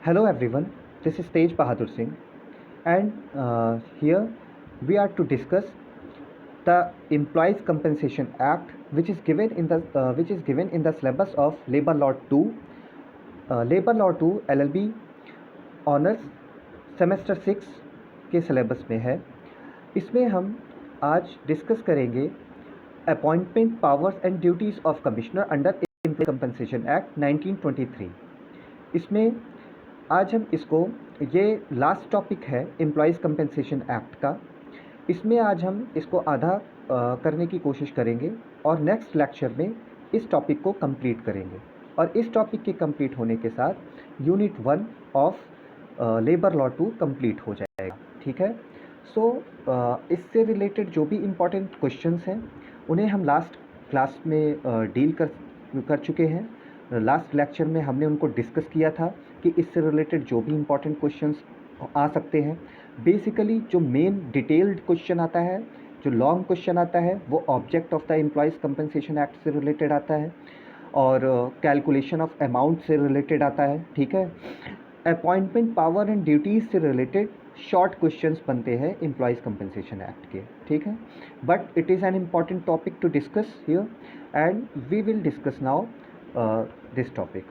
Hello everyone, this is Tej Bahadur Singh, and here we are to discuss the Employees Compensation Act, which is given in the syllabus of Labour Law 2, LLB Honors semester 6 के syllabus में है। इसमें हम आज discuss करेंगे appointment powers and duties of commissioner under employee compensation act 1923। इसमें आज हम ये लास्ट टॉपिक है एम्प्लॉयज़ कंपनसेशन एक्ट का। इसमें आज हम इसको आधा करने की कोशिश करेंगे और नेक्स्ट लेक्चर में इस टॉपिक को कंप्लीट करेंगे, और इस टॉपिक के कंप्लीट होने के साथ unit 1 of labour law 2 complete हो जाएगा। ठीक है। इससे रिलेटेड जो भी इम्पोर्टेंट क्वेश्चंस हैं उन्हें हम लास्ट क्लास में डील कर चुके हैं। लास्ट लेक्चर में हमने उनको डिस्कस किया था कि इससे रिलेटेड जो भी इम्पोर्टेंट क्वेश्चंस आ सकते हैं, बेसिकली जो मेन डिटेल्ड क्वेश्चन आता है, जो लॉन्ग क्वेश्चन आता है, वो object of the employees compensation act से रिलेटेड आता है और कैलकुलेशन ऑफ अमाउंट से रिलेटेड आता है। ठीक है। अपॉइंटमेंट पावर एंड ड्यूटीज़ से रिलेटेड शॉर्ट क्वेश्चंस बनते हैं एम्प्लॉयज़ कंपनसेशन एक्ट के। ठीक है। But it is an important topic to discuss here and we will discuss now this topic.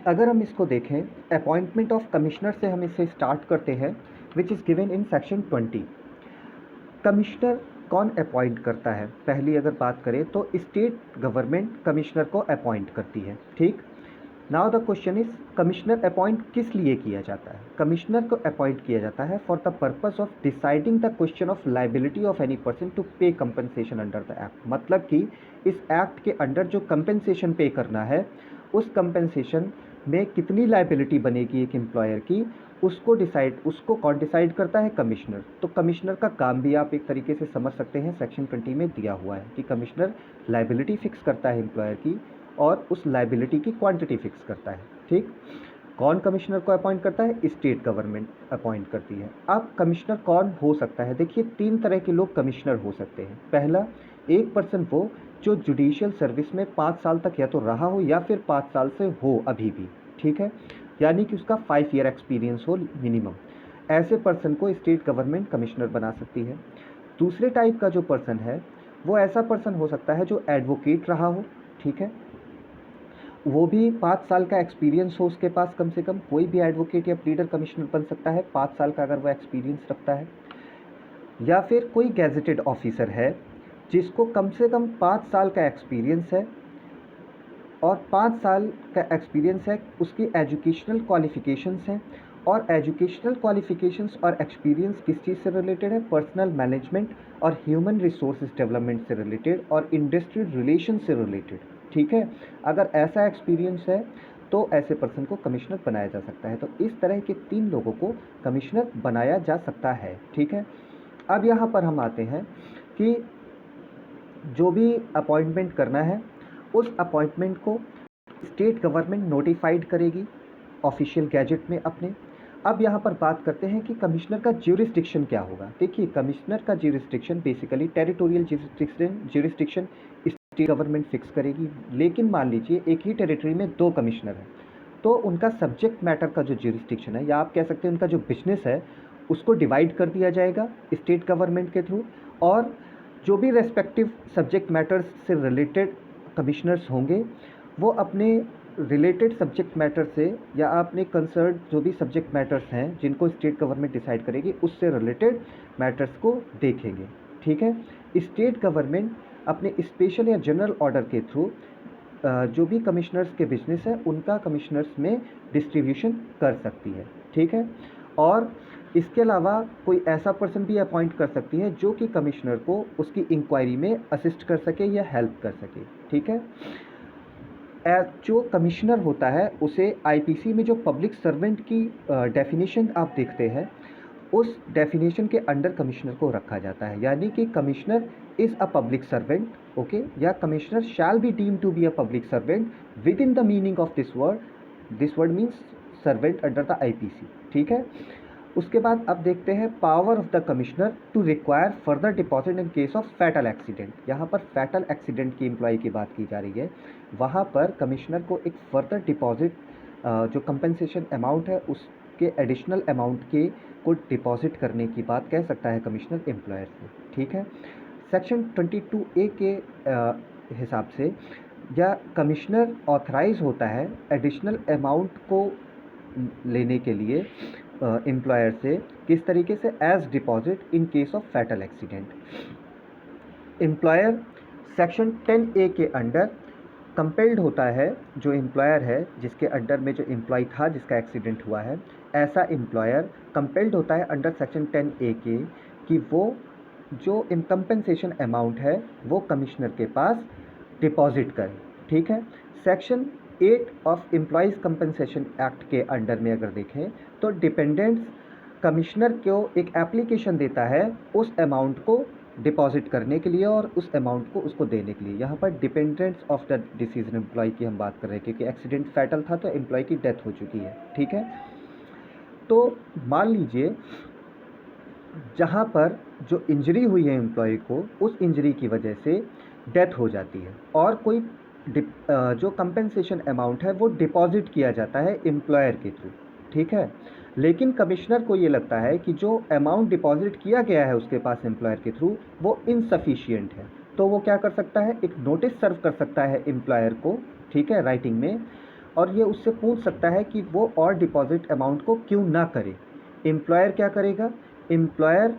अगर हम इसको देखें, अपॉइंटमेंट ऑफ कमिश्नर से हम इसे स्टार्ट करते हैं, which is given in section 20। Commissioner कौन अपॉइंट करता है? पहली अगर बात करें तो स्टेट गवर्नमेंट कमिश्नर को अपॉइंट करती है। ठीक। Now the question is, commissioner appoint किस लिए किया जाता है? कमिश्नर को अपॉइंट किया जाता है for the purpose of deciding the question of liability of any person to pay compensation under the act. मतलब कि इस एक्ट के अंडर जो कंपनसेशन पे करना है, उस कंपनसेशन में कितनी लाइबिलिटी बनेगी एक एम्प्लॉयर की, उसको कौन डिसाइड करता है? कमिश्नर। तो कमिश्नर का काम भी आप एक तरीके से समझ सकते हैं, सेक्शन 20 में दिया हुआ है कि कमिश्नर लाइबिलिटी फिक्स करता है एम्प्लॉयर की और उस लाइबिलिटी की क्वांटिटी फिक्स करता है। ठीक। कौन कमिश्नर को अपॉइंट करता है? स्टेट गवर्नमेंट अपॉइंट करती है। अब कमिश्नर कौन हो सकता है? देखिए, 3 तरह के लोग कमिश्नर हो सकते हैं। पहला, एक पर्सन वो जो जुडिशियल सर्विस में 5 साल तक या तो रहा हो या फिर 5 साल से हो अभी भी। ठीक है। यानी कि उसका 5 ईयर एक्सपीरियंस हो मिनिमम। ऐसे पर्सन को स्टेट गवर्नमेंट कमिश्नर बना सकती है। दूसरे टाइप का जो पर्सन है, वो ऐसा पर्सन हो सकता है जो एडवोकेट रहा हो। ठीक है। वो भी 5 साल का एक्सपीरियंस हो उसके पास, कम से कम कोई भी एडवोकेट या प्लीडर कमिश्नर बन सकता है 5 साल का अगर वो एक्सपीरियंस रखता है। या फिर कोई गैजेटेड ऑफिसर है जिसको कम से कम 5 साल का एक्सपीरियंस है और 5 साल का एक्सपीरियंस है, उसकी एजुकेशनल क्वालिफ़िकेशंस हैं, और एजुकेशनल क्वालिफ़िकेशंस और एक्सपीरियंस किस चीज़ से रिलेटेड है? पर्सनल मैनेजमेंट और ह्यूमन रिसोर्सेज डेवलपमेंट से रिलेटेड और इंडस्ट्रियल रिलेशन से रिलेटेड। ठीक है। अगर ऐसा एक्सपीरियंस है तो ऐसे पर्सन को कमिश्नर बनाया जा सकता है। तो इस तरह के 3 लोगों को कमिश्नर बनाया जा सकता है। ठीक है। अब यहाँ पर हम आते हैं कि जो भी अपॉइंटमेंट करना है, उस अपॉइंटमेंट को स्टेट गवर्नमेंट नोटिफाइड करेगी ऑफिशियल गैजेट में अपने। अब यहाँ पर बात करते हैं कि कमिश्नर का ज्यूरिसडिक्शन क्या होगा। देखिए, कमिश्नर का jurisdiction basically territorial jurisdiction state government fix करेगी। लेकिन मान लीजिए एक ही टेरिटरी में 2 कमिश्नर हैं, तो उनका सब्जेक्ट मैटर का जो ज्यूरिसडिक्शन है, या आप कह सकते हैं उनका जो बिजनेस है, उसको डिवाइड कर दिया जाएगा स्टेट गवर्नमेंट के थ्रू, और जो भी रेस्पेक्टिव सब्जेक्ट मैटर्स से रिलेटेड कमिश्नर्स होंगे, वो अपने रिलेटेड सब्जेक्ट मैटर से या अपने कंसर्न जो भी सब्जेक्ट मैटर्स हैं जिनको स्टेट गवर्नमेंट डिसाइड करेगी, उससे रिलेटेड मैटर्स को देखेंगे। ठीक है। स्टेट गवर्नमेंट अपने स्पेशल या जनरल ऑर्डर के थ्रू जो भी कमिश्नर्स के बिजनेस है उनका कमिश्नर्स में डिस्ट्रीब्यूशन कर सकती है। ठीक है। और इसके अलावा कोई ऐसा पर्सन भी अपॉइंट कर सकती है जो कि कमिश्नर को उसकी इंक्वायरी में असिस्ट कर सके या हेल्प कर सके। ठीक है। जो कमिश्नर होता है उसे आईपीसी में जो पब्लिक सर्वेंट की डेफिनेशन आप देखते हैं, उस डेफिनेशन के अंडर कमिश्नर को रखा जाता है। यानी कि commissioner is a public servant, okay, या commissioner shall be deemed to be a public servant within the meaning of this word means servant under the IPC. ठीक है। उसके बाद अब देखते हैं power of the commissioner to require further deposit in case of fatal accident. यहाँ पर fatal accident की एम्प्लॉय की बात की जा रही है। वहाँ पर कमिश्नर को एक फर्दर डिपॉजिट जो कंपनसेशन अमाउंट है उसके एडिशनल अमाउंट के को डिपॉजिट करने की बात कह सकता है कमिश्नर एम्प्लॉयर से। ठीक है, सेक्शन 22A के हिसाब से या कमिश्नर ऑथराइज होता है एडिशनल अमाउंट को लेने के लिए एम्प्लॉयर से, किस तरीके से, as deposit in case of fatal accident. Employer section 10A के अंडर कंपेल्ड होता है, जो एम्प्लॉयर है जिसके अंडर में जो एम्प्लॉय था जिसका एक्सीडेंट हुआ है, ऐसा एम्प्लॉयर कंपेल्ड होता है अंडर सेक्शन 10A के कि वो जो कंपनसेशन अमाउंट है वो कमिश्नर के पास डिपॉजिट करे। ठीक है, section 8 of employees compensation act के अंडर में अगर देखें तो डिपेंडेंट्स कमिश्नर को एक एप्लीकेशन देता है उस अमाउंट को डिपॉजिट करने के लिए और उस अमाउंट को उसको देने के लिए। यहाँ पर dependents of the decision employee की हम बात कर रहे हैं क्योंकि एक्सीडेंट फैटल था तो एम्प्लॉय की डेथ हो चुकी है। ठीक है, तो मान लीजिए जहाँ पर जो इंजरी हुई है एम्प्लॉय को, उस इंजरी की वजह से डेथ हो जाती है और कोई जो कंपनसेशन अमाउंट है वो डिपॉजिट किया जाता है एम्प्लॉयर के थ्रू। ठीक है, लेकिन कमिश्नर को ये लगता है कि जो अमाउंट डिपॉजिट किया गया है उसके पास एम्प्लॉयर के थ्रू वो इनसफिशिएंट है, तो वो क्या कर सकता है, एक नोटिस सर्व कर सकता है एम्प्लॉयर को, ठीक है, राइटिंग में, और ये उससे पूछ सकता है कि वो और डिपॉजिट अमाउंट को क्यों ना करे। एम्प्लॉयर क्या करेगा, एम्प्लॉयर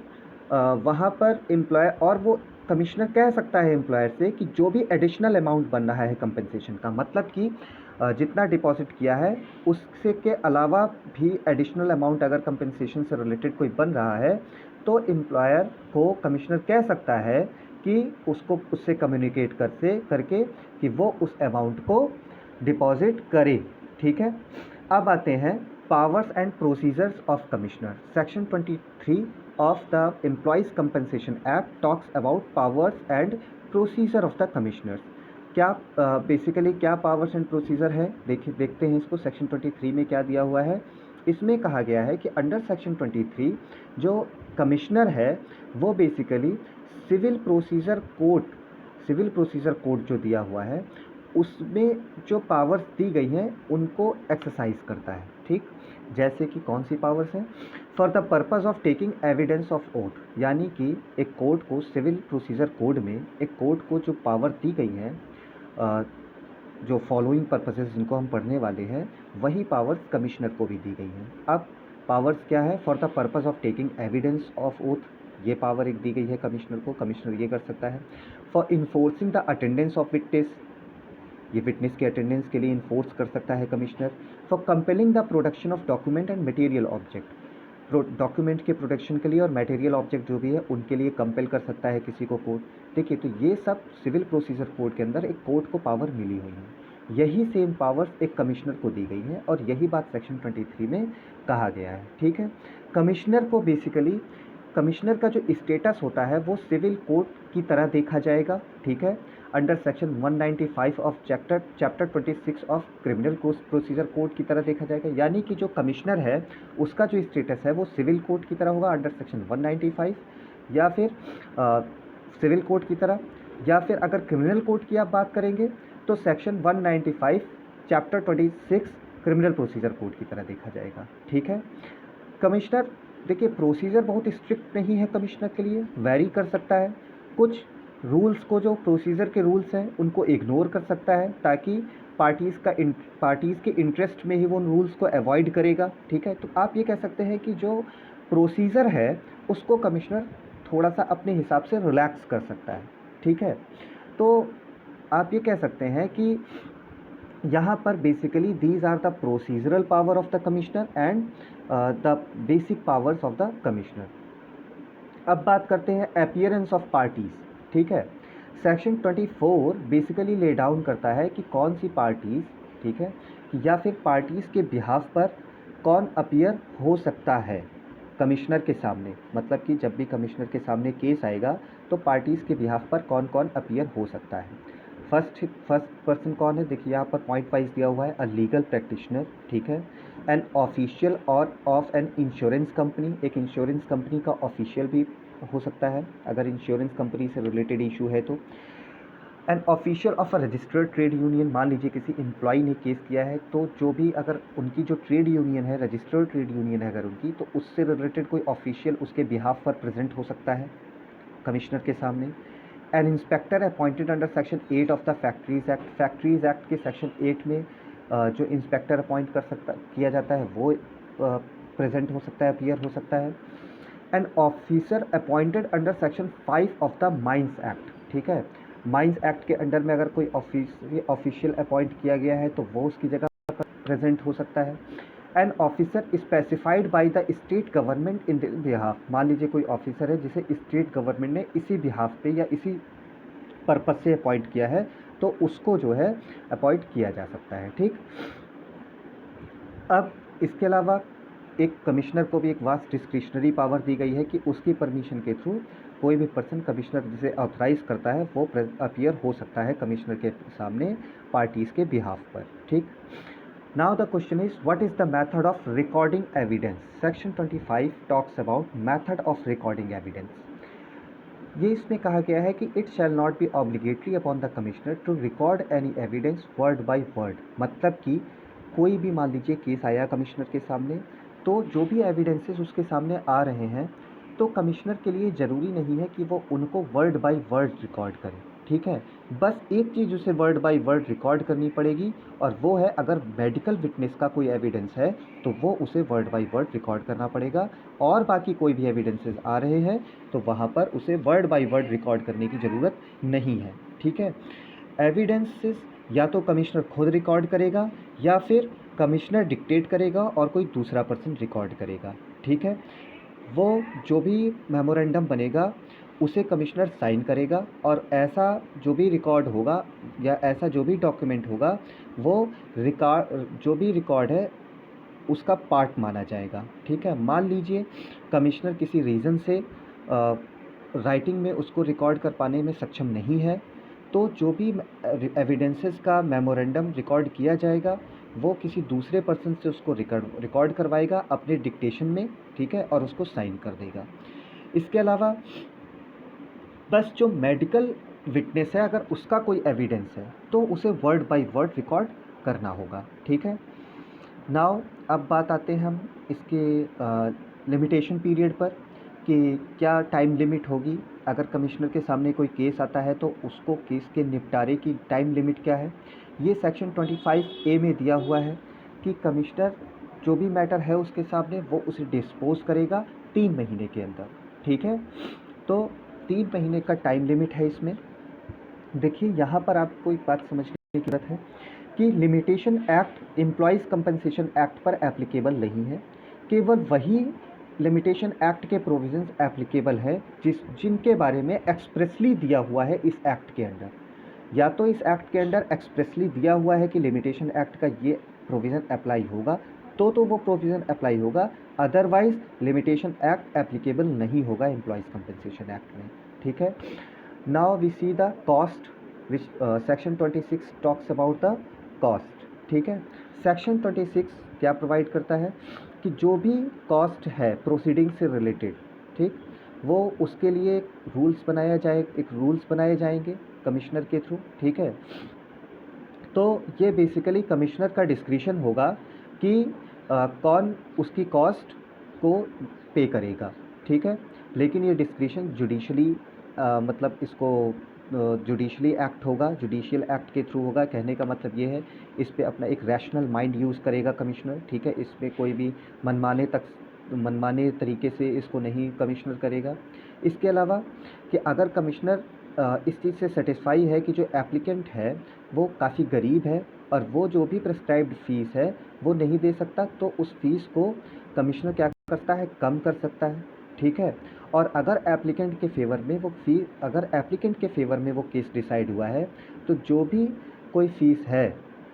वहाँ पर एम्प्लॉयर और वो कमिश्नर कह सकता है एम्प्लॉयर से कि जो भी एडिशनल अमाउंट बन रहा है कंपनसेशन का, मतलब कि जितना डिपॉजिट किया है उससे के अलावा भी एडिशनल अमाउंट अगर कंपनसेशन से रिलेटेड कोई बन रहा है तो एम्प्लॉयर को कमिश्नर कह सकता है कि उसको उससे कम्युनिकेट करके कि वो उस अमाउंट को डिपॉजिट करे। ठीक है, अब आते हैं powers and procedures of commissioner. Section 23 of the Employees Compensation Act talks about powers and procedure of the commissioners। क्या बेसिकली क्या पावर्स एंड प्रोसीजर है, देखते हैं इसको। सेक्शन 23 में क्या दिया हुआ है, इसमें कहा गया है कि अंडर सेक्शन 23 जो कमिश्नर है वो बेसिकली सिविल प्रोसीजर कोड जो दिया हुआ है उसमें जो पावर्स दी गई हैं उनको एक्सरसाइज करता है। ठीक, जैसे कि कौन सी पावर्स हैं, for the purpose of taking evidence of oath, यानी कि एक कोर्ट को सिविल प्रोसीजर कोड में एक कोर्ट को जो पावर दी गई हैं जो फॉलोइंग पर्पसेस जिनको हम पढ़ने वाले हैं वही पावर्स कमिश्नर को भी दी गई हैं। अब पावर्स क्या है, for the purpose of taking evidence of oath, ये पावर एक दी गई है कमिश्नर को, कमिश्नर ये कर सकता है। For enforcing the attendance of witness, ये विटनेस के अटेंडेंस के लिए इन्फोर्स कर सकता है commissioner. For compelling the production of document and material object, document के प्रोडक्शन के लिए और मटेरियल ऑब्जेक्ट जो भी है उनके लिए कंपेल कर सकता है किसी को कोर्ट। देखिए, तो ये सब सिविल प्रोसीजर कोड के अंदर एक कोर्ट को पावर मिली हुई है। यही सेम पावर्स एक कमिश्नर को दी गई है और यही बात सेक्शन 23 में कहा गया है। ठीक है, कमिश्नर को बेसिकली कमिश्नर का जो स्टेटस होता है वो सिविल कोर्ट की तरह देखा जाएगा। ठीक है, under section 195 of chapter 26 of criminal procedure code की तरह देखा जाएगा, यानी कि जो कमिश्नर है उसका जो स्टेटस है वो सिविल कोड की तरह होगा अंडर सेक्शन 195 या फिर सिविल कोड की तरह, या फिर अगर क्रिमिनल कोड की आप बात करेंगे तो section 195 chapter 26 criminal procedure code की तरह देखा जाएगा। ठीक है, कमिश्नर देखिए प्रोसीजर बहुत स्ट्रिक्ट नहीं है, कमिश्नर के लिए वेरी कर सकता है, कुछ रूल्स को जो प्रोसीजर के रूल्स हैं उनको इग्नोर कर सकता है ताकि पार्टीज़ के इंटरेस्ट में ही वो रूल्स को अवॉइड करेगा। ठीक है, तो आप ये कह सकते हैं कि जो प्रोसीजर है उसको कमिश्नर थोड़ा सा अपने हिसाब से रिलैक्स कर सकता है। ठीक है, तो आप ये कह सकते हैं कि यहाँ पर basically these are the procedural power of the commissioner and the basic powers of the commissioner. अब बात करते हैं अपीयरेंस ऑफ पार्टीज़। ठीक है, सेक्शन 24 बेसिकली ले डाउन करता है कि कौन सी पार्टीज़, ठीक है, या फिर पार्टीज़ के बिहाफ पर कौन अपीयर हो सकता है कमिश्नर के सामने, मतलब कि जब भी कमिश्नर के सामने केस आएगा तो पार्टीज़ के बिहाफ पर कौन कौन अपीयर हो सकता है। फर्स्ट पर्सन कौन है, देखिए यहाँ पर पॉइंट वाइज दिया हुआ है, अ लीगल प्रैक्टिशनर। ठीक है, एन ऑफिशियल और ऑफ एन इंश्योरेंस कंपनी, एक इंश्योरेंस कंपनी का ऑफिशियल भी हो सकता है अगर इंश्योरेंस कंपनी से रिलेटेड इशू है तो। An official of a registered trade union, मान लीजिए किसी एम्प्लॉय ने केस किया है, तो जो भी अगर उनकी जो ट्रेड यूनियन है, रजिस्टर्ड ट्रेड यूनियन है अगर उनकी, तो उससे रिलेटेड कोई ऑफिशियल उसके बिहाफ पर प्रेजेंट हो सकता है कमिश्नर के सामने। An inspector appointed under section 8 of the factories act के सेक्शन 8 में जो इंस्पेक्टर अपॉइंट किया जाता है वो प्रेजेंट हो सकता है, अपीयर हो सकता है। An officer appointed under section 5 of the mines act, ठीक है, माइंस एक्ट के अंडर में अगर कोई ऑफिशियल अपॉइंट किया गया है तो वो उसकी जगह पर प्रेजेंट हो सकता है। An officer specified by the state government in behalf, मान लीजिए कोई ऑफिसर है जिसे स्टेट गवर्नमेंट ने इसी बिहाफ पे या इसी पर्पस से अपॉइंट किया है, तो उसको जो है अपॉइंट किया जा सकता है। ठीक, अब इसके अलावा एक कमिश्नर को भी एक वास्ट डिस्क्रिशनरी पावर दी गई है कि उसकी परमिशन के थ्रू कोई भी पर्सन कमिश्नर जिसे ऑथराइज करता है वो अपीयर हो सकता है कमिश्नर के सामने पार्टीज़ के बिहाफ पर। ठीक, now the question is what is the method of recording evidence. Section 25 talks about method of recording evidence. ये इसमें कहा गया है कि it shall not be obligatory upon the commissioner to record any evidence word by word, मतलब कि कोई भी मान लीजिए केस आया कमिश्नर के सामने, तो जो भी एविडेंसेस उसके सामने आ रहे हैं तो कमिश्नर के लिए ज़रूरी नहीं है कि वो उनको वर्ड बाय वर्ड रिकॉर्ड करे। ठीक है, बस एक चीज़ उसे वर्ड बाय वर्ड रिकॉर्ड करनी पड़ेगी और वो है अगर मेडिकल विटनेस का कोई एविडेंस है तो वो उसे वर्ड बाय वर्ड रिकॉर्ड करना पड़ेगा, और बाकी कोई भी एविडेंसेस आ रहे हैं तो वहाँ पर उसे वर्ड बाय वर्ड रिकॉर्ड करने की ज़रूरत नहीं है। ठीक है, एविडेंसेस या तो कमिश्नर खुद रिकॉर्ड करेगा या फिर कमिश्नर डिक्टेट करेगा और कोई दूसरा पर्सन रिकॉर्ड करेगा। ठीक है, वो जो भी मेमोरेंडम बनेगा उसे कमिश्नर साइन करेगा और ऐसा जो भी रिकॉर्ड होगा या ऐसा जो भी डॉक्यूमेंट होगा वो रिकॉर्ड जो भी रिकॉर्ड है उसका पार्ट माना जाएगा। ठीक है, मान लीजिए कमिश्नर किसी रीज़न से राइटिंग में उसको रिकॉर्ड कर पाने में सक्षम नहीं है, तो जो भी एविडेंसेस का मेमोरेंडम रिकॉर्ड किया जाएगा वो किसी दूसरे पर्सन से उसको रिकॉर्ड करवाएगा अपने डिक्टेशन में। ठीक है, और उसको साइन कर देगा। इसके अलावा बस जो मेडिकल विटनेस है अगर उसका कोई एविडेंस है तो उसे वर्ड बाय वर्ड रिकॉर्ड करना होगा। ठीक है, नाउ अब बात आते हैं हम इसके लिमिटेशन पीरियड पर कि क्या टाइम लिमिट होगी अगर कमिश्नर के सामने कोई केस आता है तो उसको केस के निपटारे की टाइम लिमिट क्या है। ये सेक्शन 25A में दिया हुआ है कि कमिश्नर जो भी मैटर है उसके सामने वो उसे डिस्पोज करेगा 3 महीने के अंदर। ठीक है, तो 3 महीने का टाइम लिमिट है इसमें। देखिए यहाँ पर आपको एक बात समझने की ज़रूरत है कि limitation act employees compensation act पर एप्लीकेबल नहीं है, केवल वही लिमिटेशन एक्ट के प्रोविजंस एप्लीकेबल है जिनके बारे में एक्सप्रेसली दिया हुआ है इस एक्ट के अंडर। या तो इस एक्ट के अंडर एक्सप्रेसली दिया हुआ है कि लिमिटेशन एक्ट का ये प्रोविज़न अप्लाई होगा तो वो प्रोविज़न अप्लाई होगा, अदरवाइज लिमिटेशन एक्ट एप्लीकेबल नहीं होगा एम्प्लॉयज़ कंपनसेशन एक्ट में। ठीक है, now we see the cost which section 26 talks about the cost. ठीक है, सेक्शन 26 क्या प्रोवाइड करता है कि जो भी कॉस्ट है प्रोसीडिंग से रिलेटेड, ठीक, वो उसके लिए एक रूल्स बनाए जाएंगे कमिश्नर के थ्रू। ठीक है, तो ये बेसिकली कमिश्नर का डिस्क्रिशन होगा कि कौन उसकी कॉस्ट को पे करेगा। ठीक है, लेकिन ये डिस्क्रिशन जुडिशली मतलब इसको जुडिशली एक्ट होगा, जुडिशियल एक्ट के थ्रू होगा। कहने का मतलब ये है इस पे अपना एक रैशनल माइंड यूज़ करेगा कमिश्नर। ठीक है, इस पे कोई भी मनमाने तरीके से इसको नहीं कमिश्नर करेगा। इसके अलावा कि अगर कमिश्नर इस चीज़ से सेटिस्फाई है कि जो एप्लीकेंट है वो काफ़ी गरीब है और वो जो भी प्रिस्क्राइब्ड फ़ीस है वो नहीं दे सकता, तो उस फीस को कमिश्नर क्या करता है, कम कर सकता है। ठीक है, और अगर एप्लीकेंट के फेवर में वो केस डिसाइड हुआ है तो जो भी कोई फ़ीस है,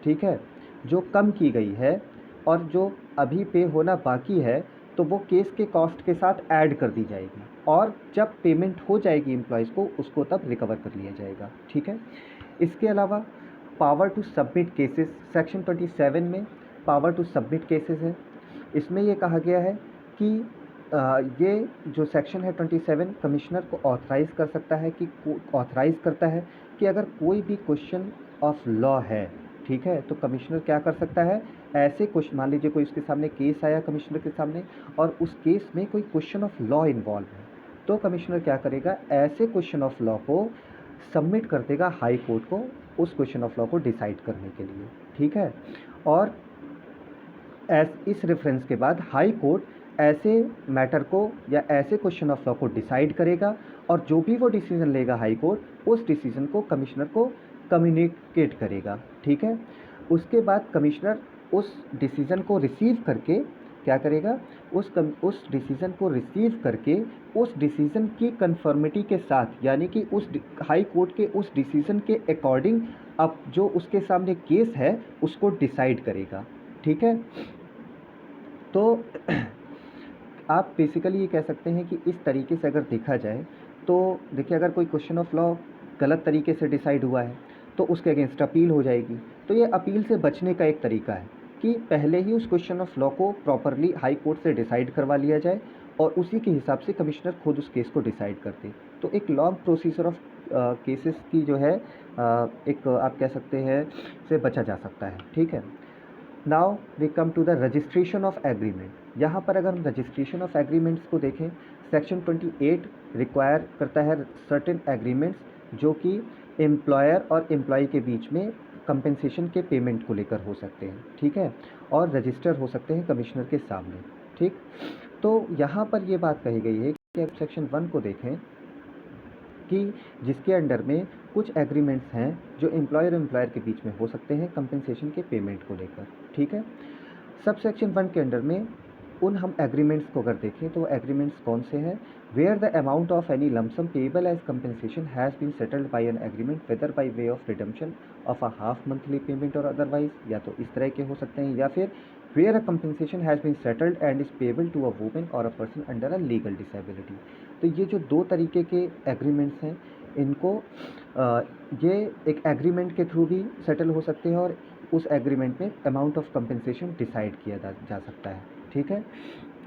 ठीक है, जो कम की गई है और जो अभी पे होना बाकी है तो वो केस के कॉस्ट के साथ ऐड कर दी जाएगी और जब पेमेंट हो जाएगी एम्प्लॉयज़ को उसको तब रिकवर कर लिया जाएगा। ठीक है, इसके अलावा power to submit cases, section 27 में पावर टू सबमिट केसेस है। इसमें ये कहा गया है कि ये जो सेक्शन है 27 कमिश्नर को ऑथराइज़ करता है कि अगर कोई भी क्वेश्चन ऑफ लॉ है, ठीक है, तो कमिश्नर क्या कर सकता है, ऐसे क्वेश्चन, मान लीजिए कोई उसके सामने केस आया कमिश्नर के सामने और उस केस में कोई क्वेश्चन ऑफ लॉ इन्वॉल्व है, तो कमिश्नर क्या करेगा, ऐसे क्वेश्चन ऑफ लॉ को सबमिट कर देगा हाई कोर्ट को उस क्वेश्चन ऑफ लॉ को डिसाइड करने के लिए, ठीक है। और इस रेफरेंस के बाद हाई कोर्ट ऐसे मैटर को या ऐसे क्वेश्चन ऑफ लॉ को डिसाइड करेगा और जो भी वो डिसीजन लेगा हाई कोर्ट, उस डिसीजन को कमिश्नर को कम्युनिकेट करेगा, ठीक है। उसके बाद कमिश्नर उस डिसीजन को रिसीव करके क्या करेगा, उस डिसीजन को रिसीव करके उस डिसीजन की कन्फर्मिटी के साथ, यानी कि उस हाई कोर्ट के उस डिसीजन के अकॉर्डिंग अब जो उसके सामने केस है उसको डिसाइड करेगा, ठीक है। तो आप बेसिकली ये कह सकते हैं कि इस तरीके से अगर देखा जाए तो देखिए, अगर कोई क्वेश्चन ऑफ लॉ गलत तरीके से डिसाइड हुआ है तो उसके अगेंस्ट अपील हो जाएगी। तो ये अपील से बचने का एक तरीका है कि पहले ही उस क्वेश्चन ऑफ लॉ को प्रॉपरली हाई कोर्ट से डिसाइड करवा लिया जाए और उसी के हिसाब से कमिश्नर खुद उस केस को डिसाइड करते। तो एक लॉन्ग प्रोसीजर ऑफ केसेस की जो है एक आप कह सकते हैं से बचा जा सकता है, ठीक है। Now we come to the registration of agreement. यहाँ पर अगर हम रजिस्ट्रेशन ऑफ एग्रीमेंट्स को देखें, सेक्शन 28 रिक्वायर करता है सर्टेन एग्रीमेंट्स जो कि एम्प्लॉयर और एम्प्लॉय के बीच में कंपेंसेशन के पेमेंट को लेकर हो सकते हैं, ठीक है, और रजिस्टर हो सकते हैं कमिश्नर के सामने, ठीक। तो यहाँ पर ये बात कही गई है कि सेक्शन 1 को देखें कि जिसके अंडर में कुछ एग्रीमेंट्स हैं जो एम्प्लॉयर और एम्प्लॉयर के बीच में हो सकते हैं कंपेंसेशन के पेमेंट को लेकर, ठीक है। सब सेक्शन 1 के अंडर में उन हम एग्रीमेंट्स को अगर देखें तो एग्रीमेंट्स कौन से हैं, where the amount of any lumpsum payable as compensation has been settled by an agreement whether by way of redemption of a half monthly payment और अदरवाइज, या तो इस तरह के हो सकते हैं, या फिर where a compensation has been settled and is payable to a women और a person under a legal disability. तो ये जो दो तरीके के एग्रीमेंट्स हैं, इनको ये एक एग्रीमेंट के थ्रू भी सेटल हो सकते हैं और उस एग्रीमेंट में अमाउंट ऑफ कंपेंसेशन डिसाइड किया जा सकता है, ठीक है।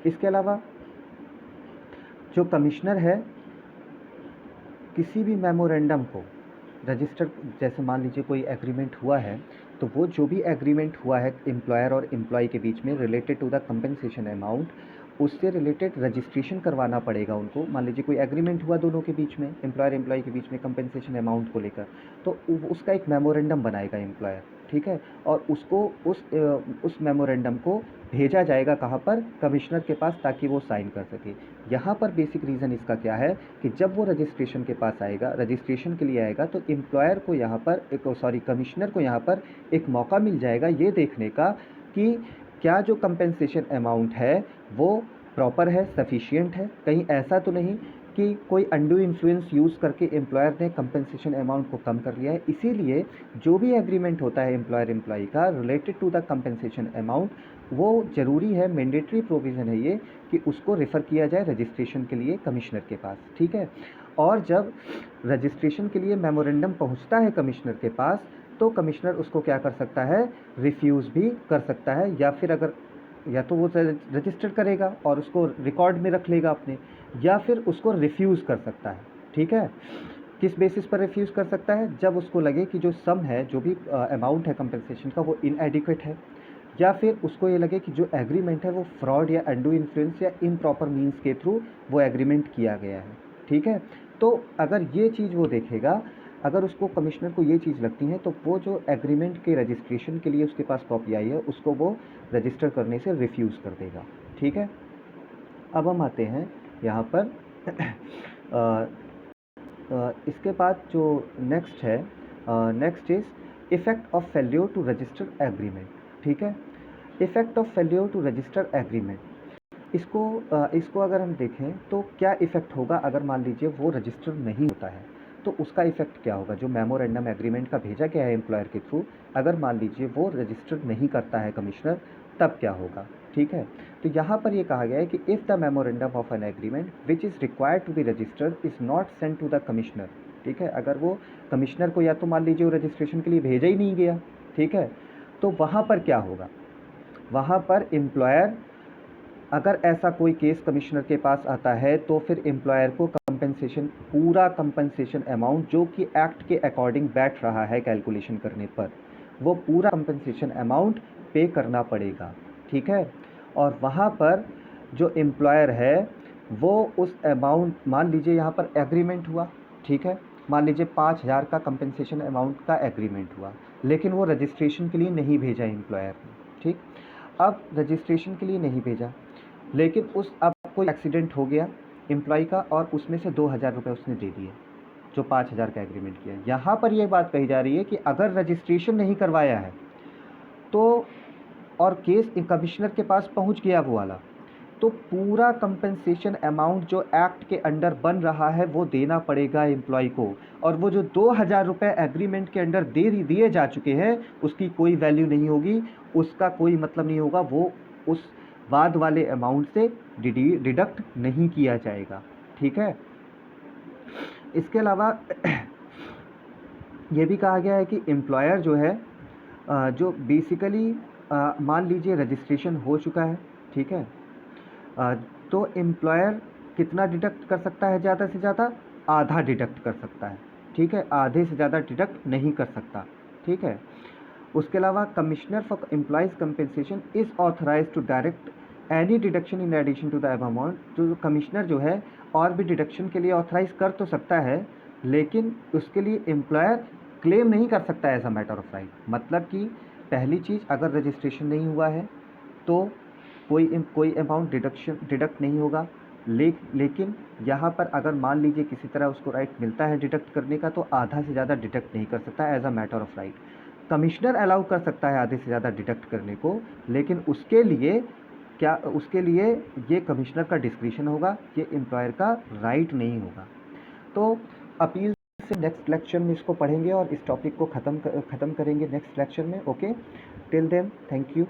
इसके अलावा जो कमिश्नर है किसी भी मेमोरेंडम को रजिस्टर, जैसे मान लीजिए कोई एग्रीमेंट हुआ है तो वो जो भी एग्रीमेंट हुआ है एम्प्लॉयर और एम्प्लॉय के बीच में related to the compensation amount, उससे रिलेटेड रजिस्ट्रेशन करवाना पड़ेगा उनको। मान लीजिए कोई एग्रीमेंट हुआ दोनों के बीच में, एम्प्लॉयर एम्प्लॉय के बीच में कंपेंसेशन अमाउंट को लेकर, तो उसका एक मेमोरेंडम बनाएगा एम्प्लॉयर, ठीक है, और उसको उस मेमोरेंडम को भेजा जाएगा कहाँ पर, कमिश्नर के पास, ताकि वो साइन कर सके। यहाँ पर बेसिक रीज़न इसका क्या है कि जब वो रजिस्ट्रेशन के पास आएगा, रजिस्ट्रेशन के लिए आएगा, तो एम्प्लॉयर को यहाँ पर कमिश्नर को यहाँ पर एक मौका मिल जाएगा ये देखने का कि क्या जो कंपेंसेशन अमाउंट है वो प्रॉपर है, सफिशिएंट है, कहीं ऐसा तो नहीं कि कोई अंडू इन्फ्लुएंस यूज़ करके एम्प्लॉयर ने कंपेंसेशन अमाउंट को कम कर लिया है। इसीलिए जो भी एग्रीमेंट होता है एम्प्लॉयर एम्प्लॉई का related to the compensation amount, वो ज़रूरी है, मैंडेटरी प्रोविज़न है ये कि उसको रेफ़र किया जाए रजिस्ट्रेशन के लिए कमिश्नर के पास, ठीक है। और जब रजिस्ट्रेशन के लिए मेमोरेंडम पहुंचता है कमिश्नर के पास, तो कमिश्नर उसको क्या कर सकता है, रिफ्यूज़ भी कर सकता है, या फिर अगर या तो वो रजिस्टर करेगा और उसको रिकॉर्ड में रख लेगा अपने, या फिर उसको रिफ्यूज़ कर सकता है, ठीक है। किस बेसिस पर रिफ्यूज़ कर सकता है, जब उसको लगे कि जो सम है, जो भी अमाउंट है कंपेंसेशन का, वो इनएडिक्वेट है, या फिर उसको ये लगे कि जो एग्रीमेंट है वो फ्रॉड या अंडू इन्फ्लुएंस या इम्प्रॉपर मीन्स के थ्रू वो एग्रीमेंट किया गया है, ठीक है। तो अगर ये चीज़ वो देखेगा, अगर उसको कमिश्नर को ये चीज़ लगती है, तो वो जो एग्रीमेंट के रजिस्ट्रेशन के लिए उसके पास कॉपी आई है उसको वो रजिस्टर करने से रिफ्यूज़ कर देगा, ठीक है। अब हम आते हैं यहाँ पर इसके बाद जो नेक्स्ट है, next is effect of failure to register agreement, ठीक है। Effect of failure to register agreement, इसको अगर हम देखें तो क्या इफ़ेक्ट होगा अगर मान लीजिए वो रजिस्टर नहीं होता है, तो उसका इफ़ेक्ट क्या होगा। जो मेमोरेंडम एग्रीमेंट का भेजा गया है एम्प्लॉयर के थ्रू, अगर मान लीजिए वो रजिस्टर नहीं करता है कमिश्नर, तब क्या होगा, ठीक है। तो यहाँ पर ये कहा गया है कि if the memorandum of an agreement which is required to be registered is not send to the commissioner, ठीक है, अगर वो कमिश्नर को या तो मान लीजिए वो रजिस्ट्रेशन के लिए भेजा ही नहीं गया, ठीक है, तो वहाँ पर क्या होगा, वहाँ पर एम्प्लॉयर अगर ऐसा कोई केस कमिश्नर के पास आता है तो फिर एम्प्लॉयर को कंपनसेशन, पूरा कंपनसेशन अमाउंट जो कि एक्ट के अकॉर्डिंग बैठ रहा है कैलकुलेशन करने पर, वो पूरा कंपनसेशन अमाउंट पे करना पड़ेगा, ठीक है। और वहाँ पर जो एम्प्लॉयर है वो उस अमाउंट, मान लीजिए यहाँ पर एग्रीमेंट हुआ, ठीक है, मान लीजिए 5,000 का कंपनसेशन अमाउंट का एग्रीमेंट हुआ, लेकिन वो रजिस्ट्रेशन के लिए नहीं भेजा एम्प्लॉयर ने, ठीक। अब रजिस्ट्रेशन के लिए नहीं भेजा, लेकिन अब कोई एक्सीडेंट हो गया एम्प्लॉय का और उसमें से 2,000 रुपये उसने दे दिए जो 5,000 का एग्रीमेंट किया। यहाँ पर यह बात कही जा रही है कि अगर रजिस्ट्रेशन नहीं करवाया है तो, और केस कमिश्नर के पास पहुँच गया वो वाला, तो पूरा कंपनसेशन अमाउंट जो एक्ट के अंडर बन रहा है वो देना पड़ेगा एम्प्लॉय को। और वो जो 2,000 रुपये एग्रीमेंट के अंडर दिए जा चुके हैं उसकी कोई वैल्यू नहीं होगी, उसका कोई मतलब नहीं होगा, वो उस बाद वाले अमाउंट से डिडक्ट नहीं किया जाएगा, ठीक है। इसके अलावा ये भी कहा गया है कि एम्प्लॉयर जो है जो बेसिकली मान लीजिए रजिस्ट्रेशन हो चुका है, ठीक है, तो एम्प्लॉयर कितना डिडक्ट कर सकता है? ज़्यादा से ज़्यादा आधा डिडक्ट कर सकता है, ठीक है, आधे से ज़्यादा डिडक्ट नहीं कर सकता, ठीक है। उसके अलावा commissioner for employees compensation is authorise to direct any deduction in addition to the above amount. जो कमिश्नर जो है और भी डिडक्शन के लिए ऑथराइज कर तो सकता है, लेकिन उसके लिए एम्प्लॉयर क्लेम नहीं कर सकता as a matter of right. मतलब कि पहली चीज़, अगर रजिस्ट्रेशन नहीं हुआ है तो कोई अमाउंट डिडक्ट नहीं होगा, लेकिन यहाँ पर अगर मान लीजिए किसी तरह उसको राइट मिलता है डिडक्ट करने का तो आधा से ज़्यादा डिडक्ट नहीं कर सकता as a matter of right. Commissioner allow कर सकता है आधे से ज़्यादा डिडक्ट करने को, लेकिन उसके लिए ये कमिश्नर का डिस्क्रिशन होगा, ये एम्प्लॉयर का राइट नहीं होगा। तो अपील से नेक्स्ट लेक्चर में इसको पढ़ेंगे और इस टॉपिक को ख़त्म करेंगे नेक्स्ट लेक्चर में। Okay, till then thank you.